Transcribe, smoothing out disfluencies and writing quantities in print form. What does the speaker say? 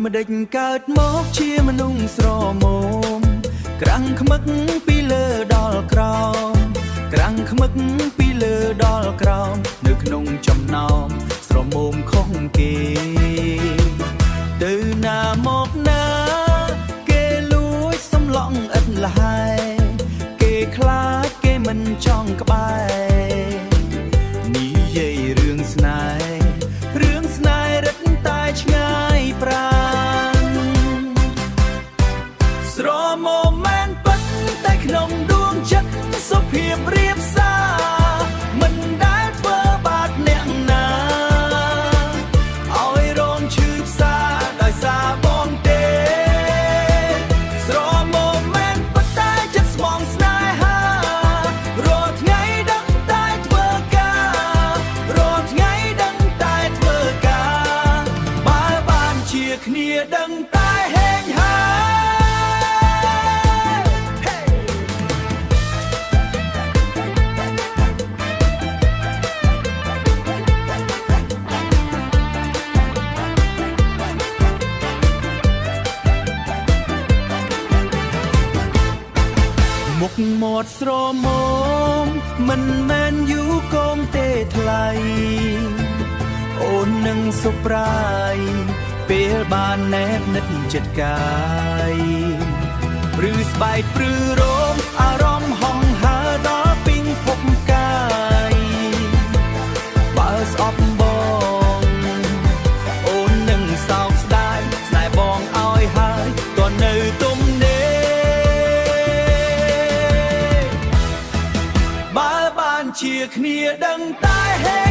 ម្ដេចកើតមកជាមនុស្សស្រមោមក្រាំងខ្មឹកពីលើដល់ក្រោមក្រាំងខ្មឹកពីលើដល់ក្រោមនៅក្នុងចំណោមស្រមោមខុសគេទៅណាមកណាគេលួចសំឡងឥតលហើយគេខ្លាចគេមិនចង់ក្បែរនិយាយរឿងស្នេហ៍រឹតតែឆ្ងាយប្រាណស្រមោមមែនពិតតែក្នុងដួងចិត្តសុភាពរៀបសារមិនដែលធ្វើបាបអ្នកណាឲ្យរងឈឺផ្សាដោយសារបងទេស្រមោមមែនពិតតែចិត្តស្មងស្នេហារាល់ថ្ងៃដឹងតែធ្វើការរាល់ថ្ងៃដឹងតែធ្វើការបើបានជាគ្នាដឹងតែហេងហាមុខមាត់ស្រមោមមិនមែនយូរកុំទេថ្លៃអូននឹងសុប្រាយពេលបានណែបនិតចិត្តកាយព្រឺស្បែកព្រឺរោមអារម្មណ៍ហង្ហើដល់ពីងភពកាយបើស្អប់បងអូននឹងសោកស្ដាយស្នេហ៍បងឲ្យហើយតើនៅទំនេរបើបានជាគ្នាដឹងតែហេ